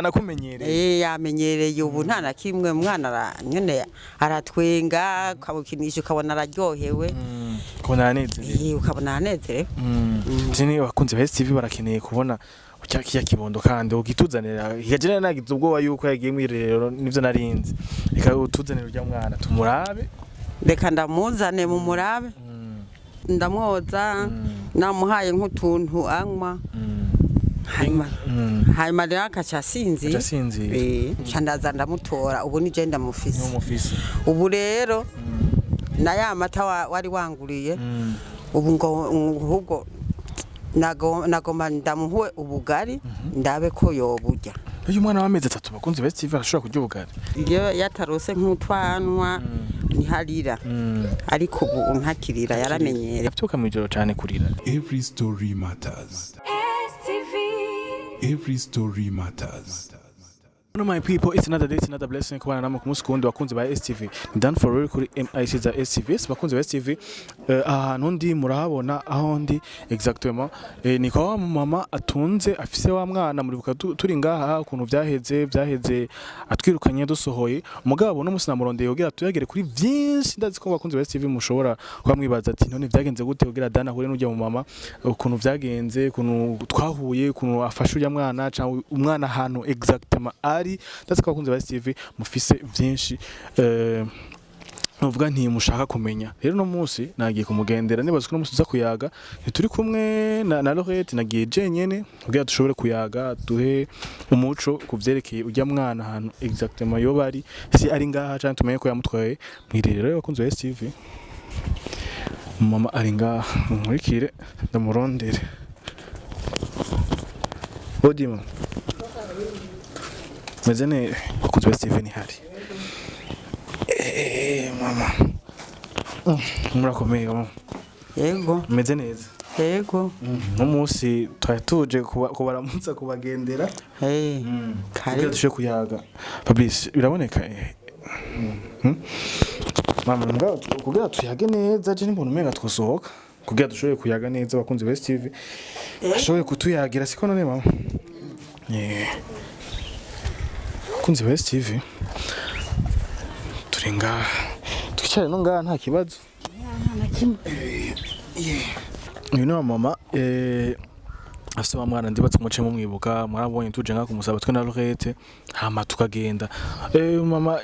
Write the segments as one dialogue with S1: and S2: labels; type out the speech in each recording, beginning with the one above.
S1: nakumenyereye
S2: yamenyereye ubu nta na kimwe umwana nyene aratwenga kabukinisha ukabona araryohewe
S1: kubona anezerewe
S2: ukabona anezerewe
S1: Jini bakunze ba STV barakeneye kubona ucyakiya kibondo kandi ugituzanira higajira nagize ubwoba yuko yagiye mwirerero nivyo narinzi reka utuzanira urya mwana tumurabe
S2: reka ndamuzane mu murabe ndamwoza namuhaye nk'utuntu anywa hanyuma rero akacasinzi candaza ndamutora ubu nije ndamufise ubu rero na ya mata wari wanguriye ubu ngo nagomba ndamuhwe ubugari ndabe ko yoburya
S1: uyu mwana w'amezi 3 bakunze ba STV ashobora kurya ubugari
S2: iyo yatarose nk'utwanwa niharira ariko ubu ntakirira yaramenyere
S1: yapfuka mu ijoro cyane kurira
S3: Every story matters. Every story matters.
S1: One of my people, it's another day, it's another blessing. Kwa nama kumusikundi wakunzi ba STV. Done for real kuri MIC za STV. Bakunzi ba STV. Ahantu ndi murahabona aho ndi exactement. Ni kwa mama atunze afise wa mwana muribuka turi ngaha ukuntu byaheze atwirukanye dusohoye. Umugabo no musina murondeye ugira tuyagere kuri byinshi ndazi ko bakunzi ba STV mushobora kwamwibaza ati none byagenze gute ugira dana hure n'ujya mu mama ukuntu byagenze ukuntu twahuye ukuntu afashe uya mwana cyangwa umwana ahantu exactement ari ndazi ko bakunze ba STV mufise byinshi nuvuga nti mushaka kumenya rero no munsi nagiye kumugendera nibaza ko no musuza kuyaga turi kumwe na Lorette nagiye jenyene kugira dushobore kuyaga duhe umuco kuvyerekeye ujya mwana ahantu exactement yo bari si ari ngaha cyane tumenye ko yamutwaye mwirero bakunze ba STV mama ari ngaha nkurikire ndamurondere Odimo Mezene bakunze ba STV ni hari mama Birakomeye mama
S2: yego
S1: meze neza
S2: yego
S1: no munsi twatuje kubaramutsa kubagendera
S2: kare
S1: dushe kuyaga Fabrice biraboneka mama ngaho kugira tuyage neza je nimbona umenga twosohoka kugira dushoboye kuyaga neza bakunze ba STV ashoboye kutuyagira siko none mama bakunze ba STV turinga twicare no ngaha nta kibazo you know mama afite mwana ndibatse muce mu mwibuka mwarabonye tuje nka kumusaba twe na Lorette hama tukagenda mama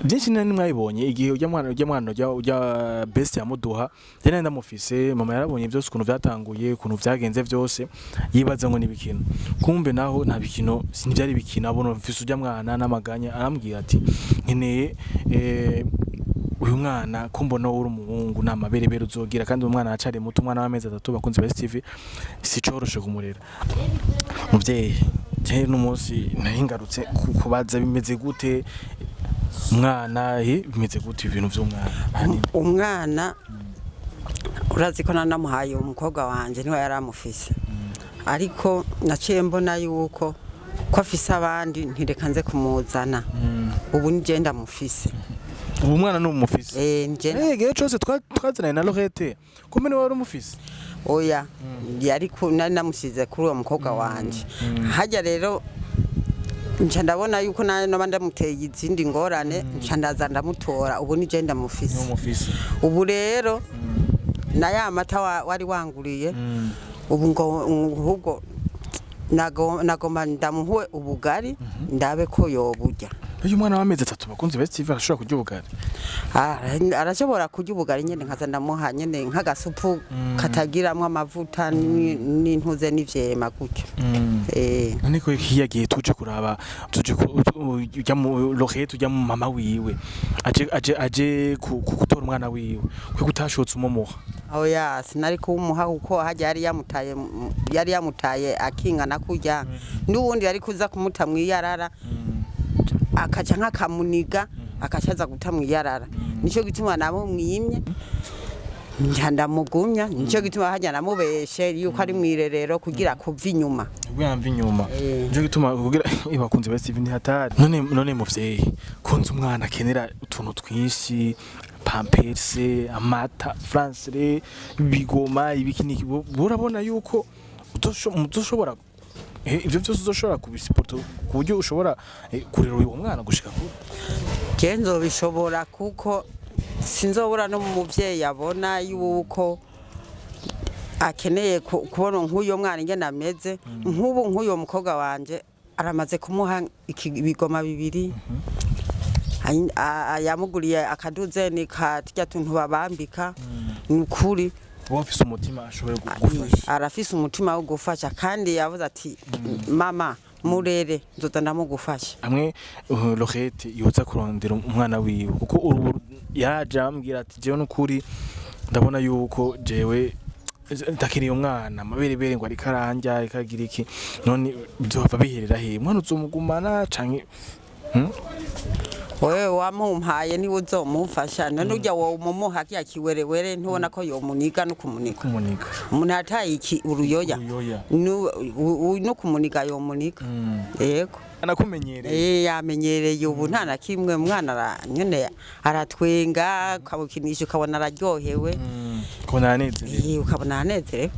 S1: byinshi nani mwayibonye igihe ujya mwana ujya best ya muduha yari ndamufise mama yarabonye byose ukuntu byatanguye ukuntu byagenze byose yibaza ngo nibikino kumbe naho nta bikino sinibyari bikina abona mfise ujya mwana namaganya arambwira ati nkeneye uyu mwana kumbona uri umuhungu namaberebere uzogira kandi umwana acare muto umwana w'amezi 3 bakunze ba STV si coroshe kumurera muvyeyi je n'umunsi nahingarutse kubaza bimeze gute umwana bimeze gute ibintu by'umwana
S2: umwana urazi ko nanamuhaye umukobwa wanje niwe yaramufise ariko naciye mbona yuko ko afise abandi ntireka nze kumuzana ubu nije ndamufise
S1: ubu mwana no mufise
S2: nje
S1: cyose twazana na Lorette kumene wari umufise
S2: oya yari nari namusize kuri uwo mukobwa wanje hajya rero nca ndabona yuko naba ndamuteye izindi ngorane nca ndaza ndamutora ubu nije ndamufise ubu rero na ya mata wari wanguriye ubu ngo nagomba ndamuhwe ubugari ndabe ko yoburya
S1: uyu mwana w'amezi 3 bakunze ba STV ashobora kurya ubugari
S2: arashobora kurya ubugari nyene nkaza ndamuha nyene nk'agasupu katagiramwe amavuta n'intuze n'ivyema gutyo
S1: niko yagiye tuje kuraba ujya mu Lorette ujya mu mama wiwe aje kugutora umwana wiwe kwe gutashotse umumoha
S2: oya sinari kumuha uko haje yari yamutaye akingana kurya n'ubundi yari kuza kumuta mwiyarara akaca nk'akamuniga akacaza guta mwiyarara nico gituma nabo mwimye ndamugumya nico gituma hajya namubeshe yuko ari mwirerero kugira kuva inyuma
S1: nico gituma kugira bakunze ba STV ni hatari none muvyeyi kunze umwana akenera utuntu twinshi pampers amata France bigoma ibikiniki burabona yuko utoshobora ivyo byose uzoshobora kubisiporta ku buryo ushobora kurera uwo mwana gushika kure
S2: je nzobishobora kuko sinzobura no mu muvyeyi yabona yuko akeneye kubona nk'uyo mwana ingene ameze nk'ubu nk'uyo mukobwa wanje aramaze kumuha ibigoma bibiri yamuguriye akaduzeni katya tuntu babambika nukuri
S1: wafise umutima ashoboye gufasha
S2: arafise umutima wo gufasha kandi yavuze ati mama murere nzoza ndamugufasha
S1: hamwe Lorette yoza kurondera umwana wiwe kuko yaraje ambwira ati jewe n'ukuri ndabona yuko jewe ndakiriye umwana amabere ngo ari karanja ikagira iki none byova biherera he mwana uzomugumana canke
S2: wewe wamumpaye niwe uzomufasha none urya wo mumuha kya kiwerewere ntubona ko yomuniga no kumunika umuntu ataye iki uruyoya no kumunika yomunika yego
S1: anakumenyereye
S2: yamenyereye ubu nta na kimwe umwana nyene aratwenga kabukinisha ukabona araryohewe
S1: ukabona anezerewe
S2: ukabona anezerewe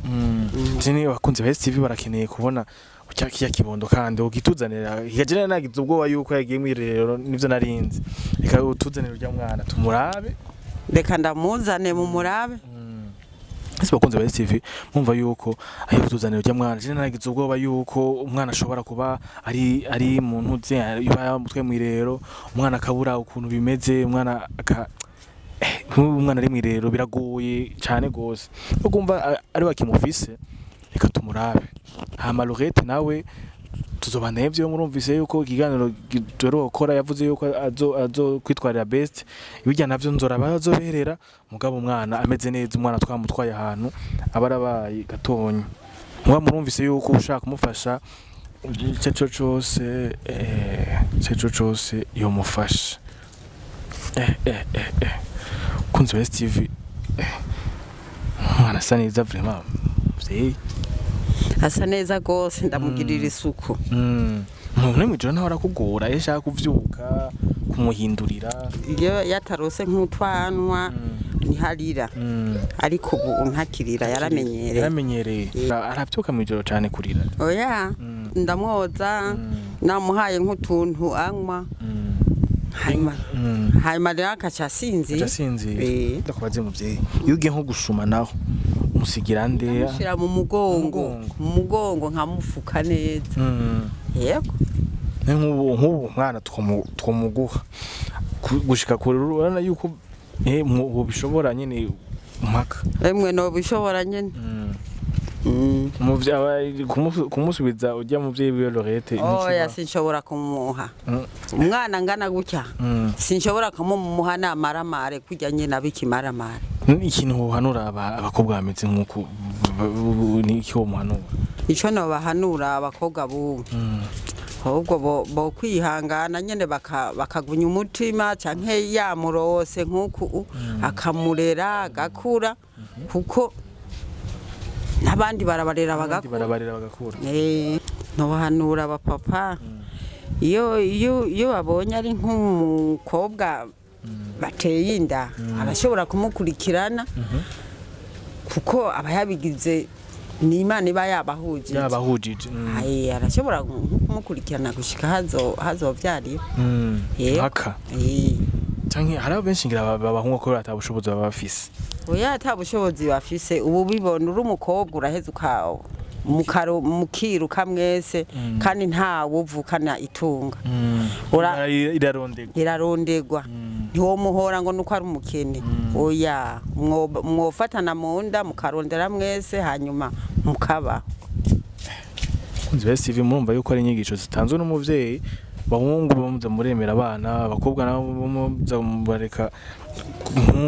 S1: jeni bakunze ba TV barakeneye kubona kiya kibondo kandi ugituzanira higajene nagize ubwoba yuko yagiye mwirero nivyo narinzi reka utuzanira urya mwana tumurabe
S2: reka ndamuzane mu murabe
S1: ese bakunze ba TV mumva yuko ayo kutuzanira urya mwana jene nagize ubwoba yuko umwana ashobora kuba ari muntu ze yuba mutwe mwirero umwana akabura ukuntu bimeze umwana umwana ari mwirero biragoye cyane gose ugumva ari wakimufise reka tumurabe hama Lorette nawe tuzobana ivyo murumvise yuko ikiganiro dore ukora yavuze yuko azo kwitwarira best ibijya navyo nzoraba azoberera mugabo umwana ameze neza umwana twamutwaye ahantu abarabaye gatonye muba murumvise yuko ushaka kumufasha cyo cyose yo mufasha kunze West TV mwana saneza vraiment c'est
S2: asa neza gose ndamugirira isuku
S1: none mwijoro naho arakugora yashaka kuvyuka kumuhindurira
S2: iyo yatarose nk'utwanwa ntiharira ariko ubu ntakirira
S1: yaramenyereye aravyuka mwijoro cyane kurira
S2: oya ndamwoza namuhaye nk'utuntu anywa hanyuma rero akacasinzira
S1: ndakubaze muvyeyi iyo ugiye nko gusuma naho umusigira nde
S2: ashira mu mugongo nkamufuka neza yego
S1: nk'ubu mwana twomuguha gushika kure urabona yuko mu bishobora nyene mpaka
S2: emwe no bishobora nyene
S1: kumusubiza ujya muvyeyi biwe Lorette
S2: oya sinshobora kumuha umwana ngana gutya sinshobora kumuha namaramare kujya nyene abikimaramare
S1: ikintu hanura abakobwa bameze nkuko ni cyo muhanura
S2: ico no bahanura abakobwa bu ahubwo bo kwihangana nyene bakagunya umutima canke yamurose nkuko akamurera agakura kuko nabandi barabarera bagakura no bahanura abapapa iyo babonye ari nk'umukobwa bateye inda arashobora kumukurikirana kuko abayabigize ni Imana iba yabahujije arashobora kumukurikirana gushika hazovyarira
S1: haka canke hari benshi ngira babahungu ko batabushobozi baba bafise
S2: oya atabushobozi bafise ubu bibona uri umukobwa uraheza ukawo mukiruka mwese kandi nta wuvukana itunga irarondegwa ntiwo muhora ngo nuko ari umukene oya mwofatana mu nda mukarondera mwese hanyuma mukaba
S1: kunze bese ivi murumva yuko ari inyigisho zitanzwe n'umuvyeyi bahungu bamuza muremera abana abakobwa nabo bamuza mubareka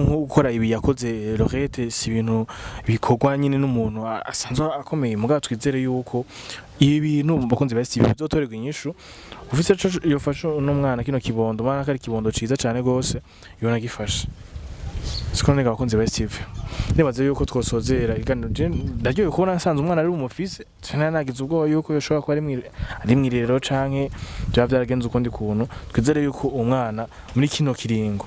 S1: gukora ibi yakoze Lorette si ibintu bikorwa nyine n'umuntu asanzwe akomeye muga twizere yuko ibi bintu bakunze bese ibi bizotorerwa inyishu ufite yofasha n'umwana kino kibondo bana kari kibondo ciza cyane gose yona gifasha siko nega bakunze bese ivi nibaze yuko twosozera iganiro ndaryoye kubona asanzwe umwana ari umufise cyane nagize ubwo yuko yoshobora kuba ari mwirero canke bya byaragenze ukundi kuntu twizere yuko umwana muri kino kiringo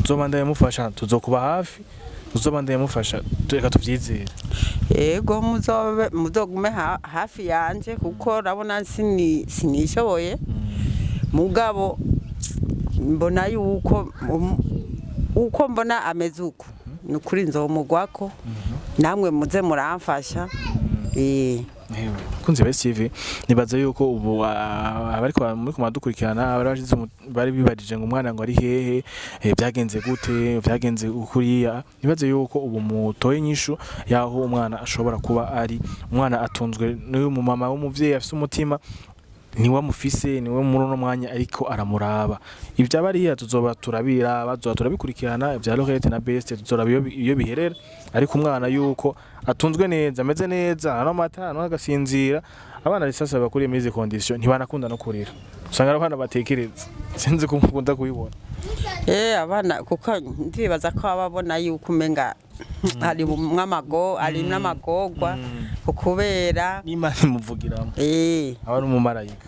S1: uzobanda yamufasha tuzokuba hafi uzobandanye mufasha reka tuvyizere.
S2: yego muzogume hafi yanje kuko urabona sinishoboye mugabo mbona yuko uko mbona ameze uko nukuri nzomugwako namwe muze muramfasha
S1: kunze besive nibaza yuko ubu abariko muri kumadukurikirana bari bibajije ngo umwana ngo ari hehe byagenze gute byagenze ukuriya nibaze yuko ubu mutoye nyishu yaho umwana ashobora kuba ari umwana atunzwe n'uyu mama w'umuvyeyi afise umutima niwe mufise niwe muri no mwanya ariko aramuraba ibyo abariya tuzoba turabikurikirana ibya Lorette na Best tuzoraba iyo biherera ariko umwana yuko atunzwe neza ameze neza no mata no agasinzira abana risasa bakuriye muri izi condition ntibanakunda no kurira usanga abana batekereza sinzi ko mukunda kubibona
S2: abana kuko ndibaza ko ababona yuko umenga ari ari n'amagogwa ukubera
S1: n'Imana imuvugiramo abari umumarayika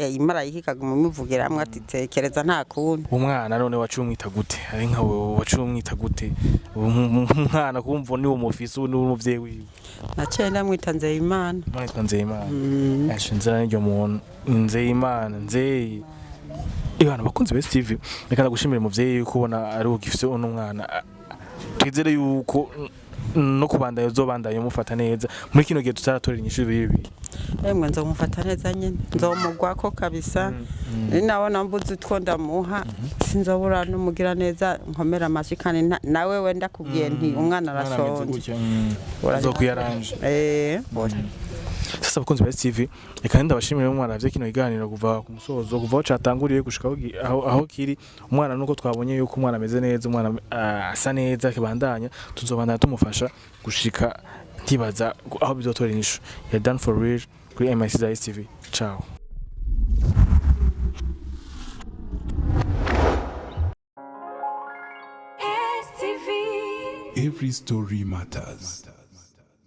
S2: imarayika ikagumuvugiramwe ati tekereza nta kundi
S1: umwana none wacumwita gute ari nkawe wacumwita gute umwana kumva ni umufisi n'umuvyeyi wiwe
S2: naciye ndamwita Nzeyimana
S1: ashinzira n'iryo muntu Nzeyimana Nzeye Ibana bakunze Best TV reka ndagushimira muvyeyi yuko ubona ari ugifise uno mwana twizere yuko no kubandanya uzobandanya mufata neza muri kino gihe tutaratorera inyishu bibi
S2: emwe nzomufata neza nyene nzomugwako kabisa ninabona mbuzi utwo ndamuha sinzobura numugira neza nkomera amashikane nawe wenda kubwiye nti umwana arashonje
S1: uzokuyaranje sasa bakunze Best TV reka ndabashimire umwana avye kino iganiro kuva ku musozo kuva catanguriye gushika aho kiri umwana nuko twabonye yuko umwana ameze neza umwana asa neza kibandanya tuzobandanya tumufasha gushika ntibaza aho bizotora inyishu ya done for real kuri MIC TV ciao.
S3: Every story matters.